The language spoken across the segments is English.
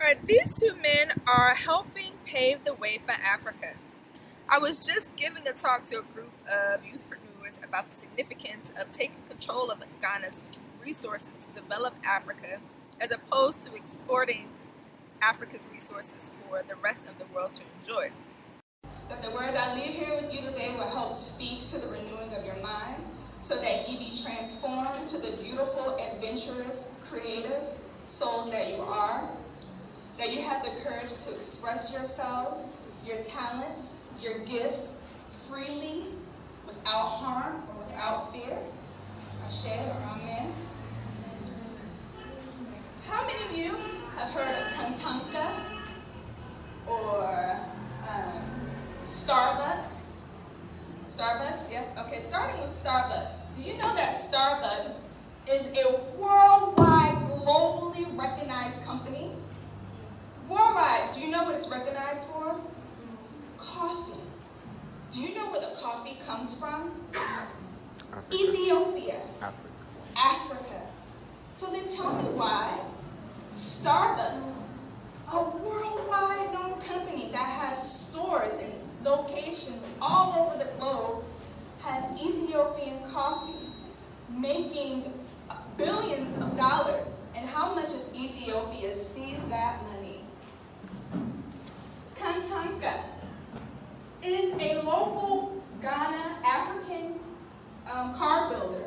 All right, these two men are helping pave the way for Africa. I was just giving a talk to a group of youthpreneurs about the significance of taking control of Ghana's resources to develop Africa as opposed to exporting Africa's resources for the rest of the world to enjoy. That the words I leave here with you today will help speak to the renewing of your mind so that you be transformed to the beautiful, adventurous, creative souls that you are, that you have the courage to express yourselves, your talents, your gifts freely, without harm or without fear. Ashe or amen. How many of you have heard of Kantanka or Starbucks? Starbucks, yes? Okay, starting with Starbucks. Do you know that Starbucks is a worldwide, globally recognized company? Worldwide, do you know what it's recognized for? Coffee. Do you know where the coffee comes from? Africa. Ethiopia. Africa. So then tell me why Starbucks, a worldwide known company that has stores and locations all over the globe, has Ethiopian coffee making billions of dollars. And how much of Ethiopia sees that money? Kantanka is a local Ghana African car builder.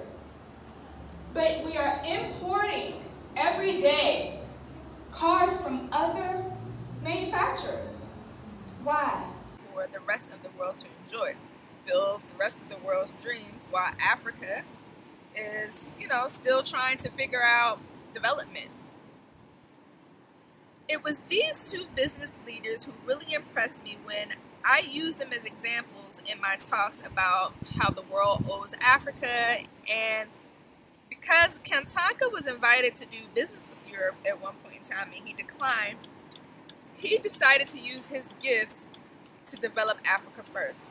But we are importing every day cars from other manufacturers. Why? For the rest of the world to enjoy. Build the rest of the world's dreams while Africa is, still trying to figure out development. It was these two business leaders who really impressed me when I used them as examples in my talks about how the world owes Africa. And because Kantanka was invited to do business with Europe at one point in time and he declined, he decided to use his gifts to develop Africa first.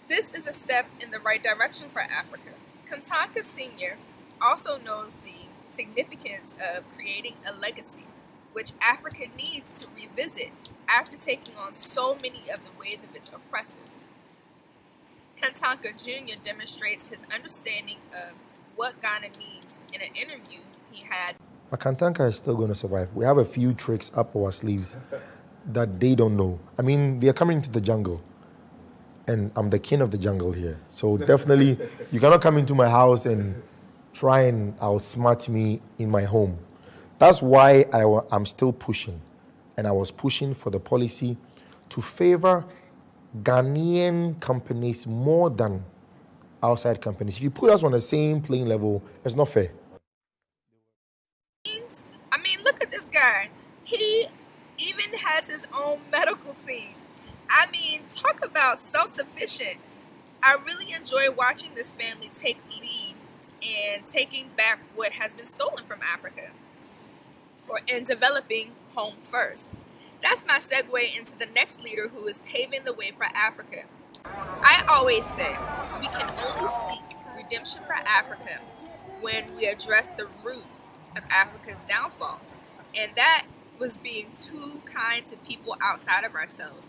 This is a step in the right direction for Africa. Kantanka Sr. also knows the significance of creating a legacy, which Africa needs to revisit after taking on so many of the ways of its oppressors. Kantanka Jr. demonstrates his understanding of what Ghana needs in an interview he had. Kantanka is still going to survive. We have a few tricks up our sleeves that they don't know. I mean, they're coming to the jungle, and I'm the king of the jungle here. So definitely, you cannot come into my house and try and outsmart me in my home. That's why I'm still pushing. And I was pushing for the policy to favor Ghanaian companies more than outside companies. If you put us on the same playing level, it's not fair. I mean, look at this guy. He even has his own medical team. I mean, talk about self-sufficient. I really enjoy watching this family take lead and taking back what has been stolen from Africa and developing home first. That's my segue into the next leader who is paving the way for Africa. I always say we can only seek redemption for Africa when we address the root of Africa's downfalls, and that was being too kind to people outside of ourselves,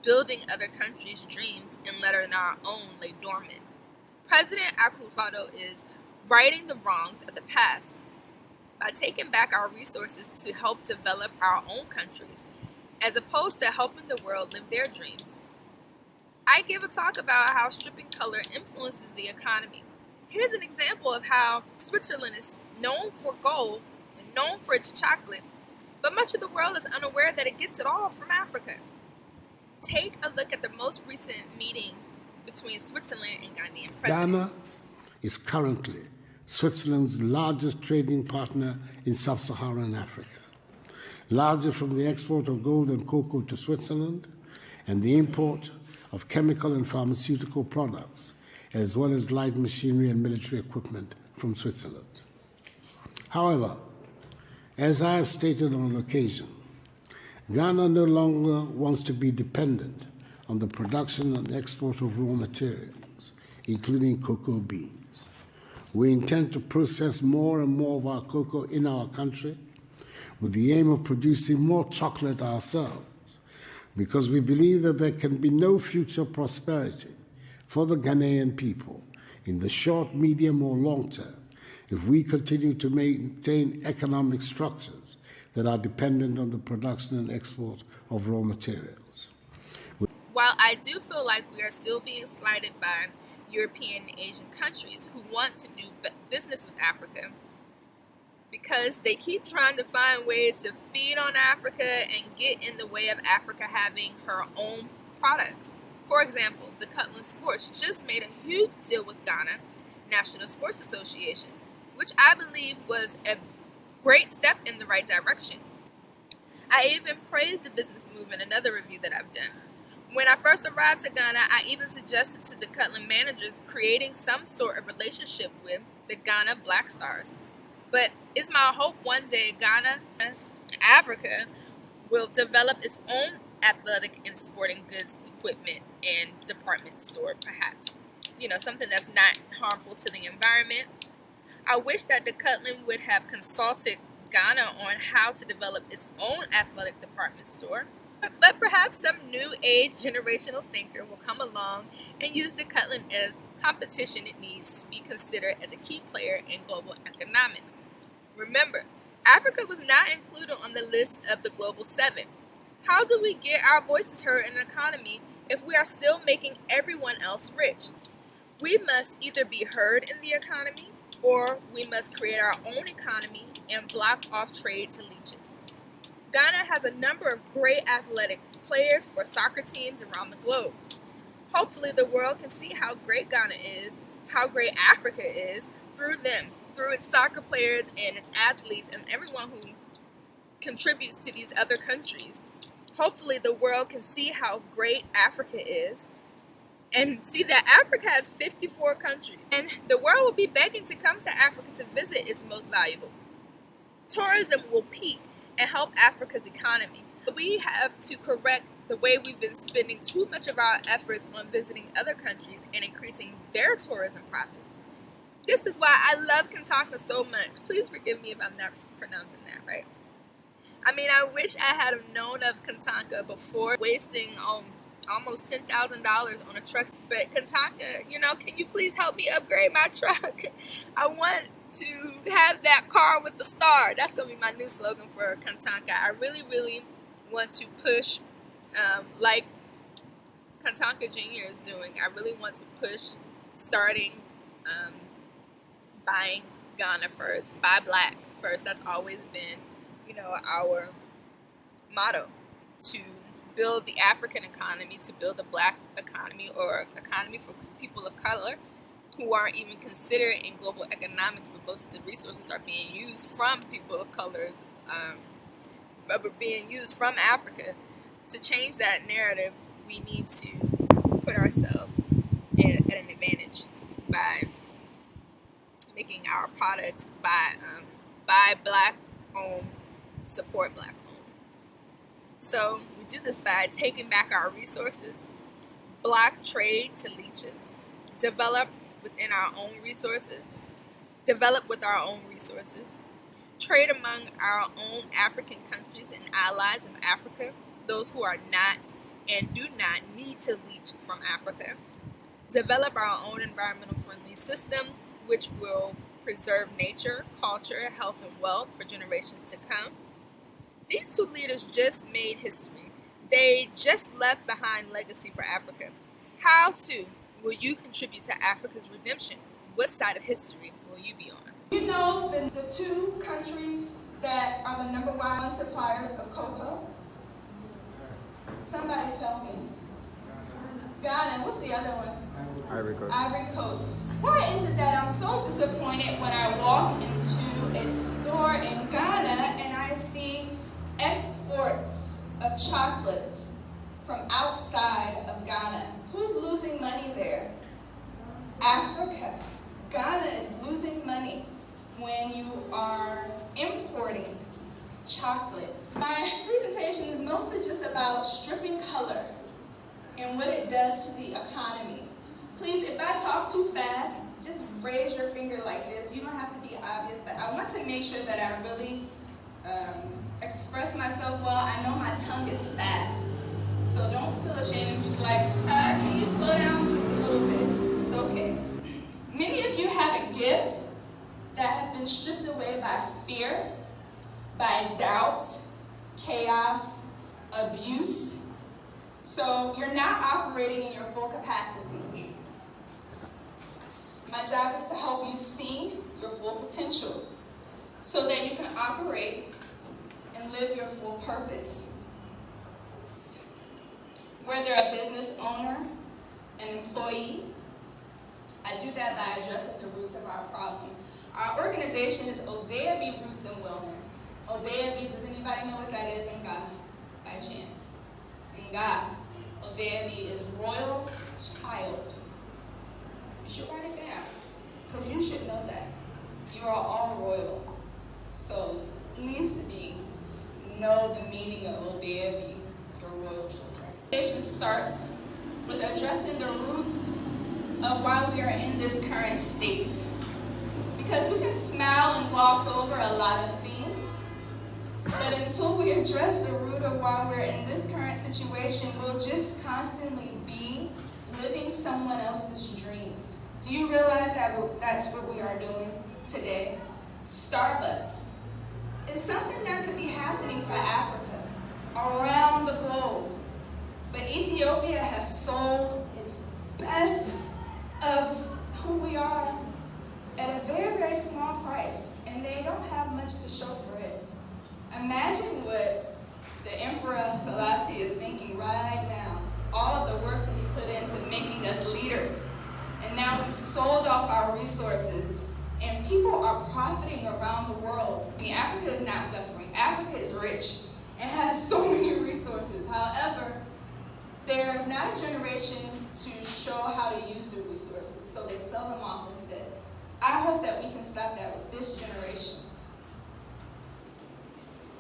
building other countries' dreams and letting our own lay dormant. President Akufo-Addo is righting the wrongs of the past by taking back our resources to help develop our own countries, as opposed to helping the world live their dreams. I give a talk about how stripping color influences the economy. Here's an example of how Switzerland is known for gold and known for its chocolate, but much of the world is unaware that it gets it all from Africa. Take a look at the most recent meeting between Switzerland and Ghanaian president. Ghana is currently Switzerland's largest trading partner in sub-Saharan Africa, largely from the export of gold and cocoa to Switzerland and the import of chemical and pharmaceutical products, as well as light machinery and military equipment from Switzerland. However, as I have stated on occasion, Ghana no longer wants to be dependent on the production and export of raw materials, including cocoa beans. We intend to process more and more of our cocoa in our country. with the aim of producing more chocolate ourselves, because we believe that there can be no future prosperity for the Ghanaian people in the short, medium, or long term if we continue to maintain economic structures that are dependent on the production and export of raw materials. While I do feel like we are still being slighted by European and Asian countries who want to do business with Africa, because they keep trying to find ways to feed on Africa and get in the way of Africa having her own products. For example, Decathlon Sports just made a huge deal with Ghana National Sports Association, which I believe was a great step in the right direction. I even praised the business move in another review that I've done. When I first arrived to Ghana, I even suggested to Decathlon managers creating some sort of relationship with the Ghana Black Stars. But it's my hope one day Ghana, Africa, will develop its own athletic and sporting goods equipment and department store, perhaps. Something that's not harmful to the environment. I wish that Decathlon would have consulted Ghana on how to develop its own athletic department store. But perhaps some new age generational thinker will come along and use Decathlon as competition it needs to be considered as a key player in global economics. Remember, Africa was not included on the list of the Global 7. How do we get our voices heard in an economy if we are still making everyone else rich? We must either be heard in the economy, or we must create our own economy and block off trade to leeches. Ghana has a number of great athletic players for soccer teams around the globe. Hopefully the world can see how great Ghana is, how great Africa is, through them, through its soccer players and its athletes and everyone who contributes to these other countries. Hopefully the world can see how great Africa is and see that Africa has 54 countries, and the world will be begging to come to Africa to visit its most valuable. Tourism will peak and help Africa's economy. But we have to correct the way we've been spending too much of our efforts on visiting other countries and increasing their tourism profits. This is why I love Kantanka so much. Please forgive me if I'm not pronouncing that right. I wish I had known of Kantanka before wasting almost $10,000 on a truck. But Kantanka, can you please help me upgrade my truck? I want to have that car with the star. That's going to be my new slogan for Kantanka. I really, really want to push, like Kantanka Jr. is doing. I really want to push starting buying Ghana first, buy black first. That's always been, our motto, to build the African economy, to build a black economy or economy for people of color who aren't even considered in global economics, but most of the resources are being used from people of color, being used from Africa. To change that narrative, we need to put ourselves at an advantage by making our products buy black owned, support black owned. So we do this by taking back our resources, block trade to leeches, develop with our own resources, trade among our own African countries and allies of Africa, those who are not and do not need to leech from Africa, develop our own environmental friendly system, which will preserve nature, culture, health, and wealth for generations to come. These two leaders just made history. They just left behind legacy for Africa. How will you contribute to Africa's redemption? What side of history will you be on? You know the two countries that are the number one suppliers of cocoa? Somebody tell me. Ghana. What's the other one? Ivory Coast. Ivory Coast. Why is it that I'm so disappointed when I walk into a store in Ghana and I see exports of chocolate from outside of Ghana? Who's losing money there? Africa. Ghana is losing money when you are importing chocolate. My presentation is mostly just about stripping color and what it does to the economy. Please, if I talk too fast, just raise your finger like this. You don't have to be obvious, but I want to make sure that I really express myself well. I know my tongue is fast. So don't feel ashamed. Just like, can you slow down just a little bit? It's okay. Many of you have a gift that has been stripped away by fear, by doubt, chaos, abuse. So you're not operating in your full capacity. My job is to help you see your full potential so that you can operate and live your full purpose. Whether a business owner, an employee, I do that by addressing the roots of our problem. Our organization is ODEAB Roots and Wellness. ODEAB, does anybody know what that is in God? By chance. In God, ODEAB is Royal Child. You should write it down, because you should know that. You are all royal. So it needs to be, know the meaning of ODEAB, your royal children. Organization starts with addressing the roots of why we are in this current state. Because we can smile and gloss over a lot of things, but until we address the root of why we're in this current situation, we'll just constantly be living someone else's dreams. Do you realize that that's what we are doing today? Starbucks is something that could be happening for Africa, around the globe. But Ethiopia has sold its best of who we are at a very, very small price, and they don't have much to show for it. Imagine what the Emperor Selassie is thinking right now. All of the work that he put into making us leaders. And now we've sold off our resources, and people are profiting around the world. I mean, Africa is not suffering. Africa is rich and has so many resources. However, they're not a generation to show how to use the resources, so they sell them off instead. I hope that we can stop that with this generation.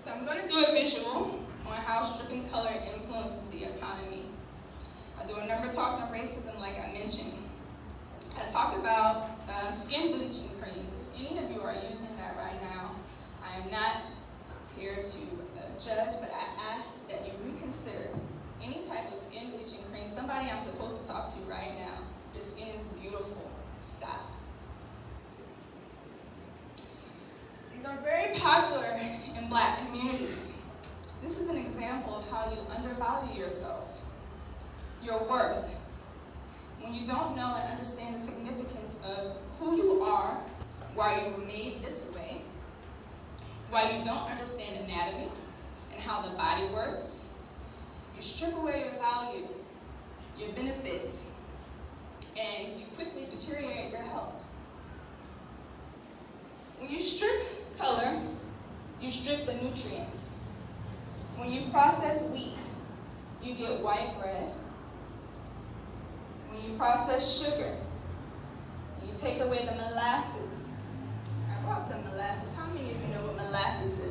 So I'm going to do a visual on how stripping color influences the economy. I do a number of talks on racism, like I mentioned. I talk about skin bleaching creams. If any of you are using that right now, I am not here to judge, but I ask that you reconsider any type of skin bleaching cream. Somebody I'm supposed to talk to right now. Your skin is beautiful. Stop. These are very popular in Black communities. This is an example of how you undervalue yourself, your worth, when you don't know and understand the significance of who you are, why you were made this way, why you don't understand anatomy and how the body works. You strip away your value, your benefits, and you quickly deteriorate your health. When you strip color, you strip the nutrients. When you process wheat, you get white bread. When you process sugar, you take away the molasses. I brought some molasses. How many of you know what molasses is?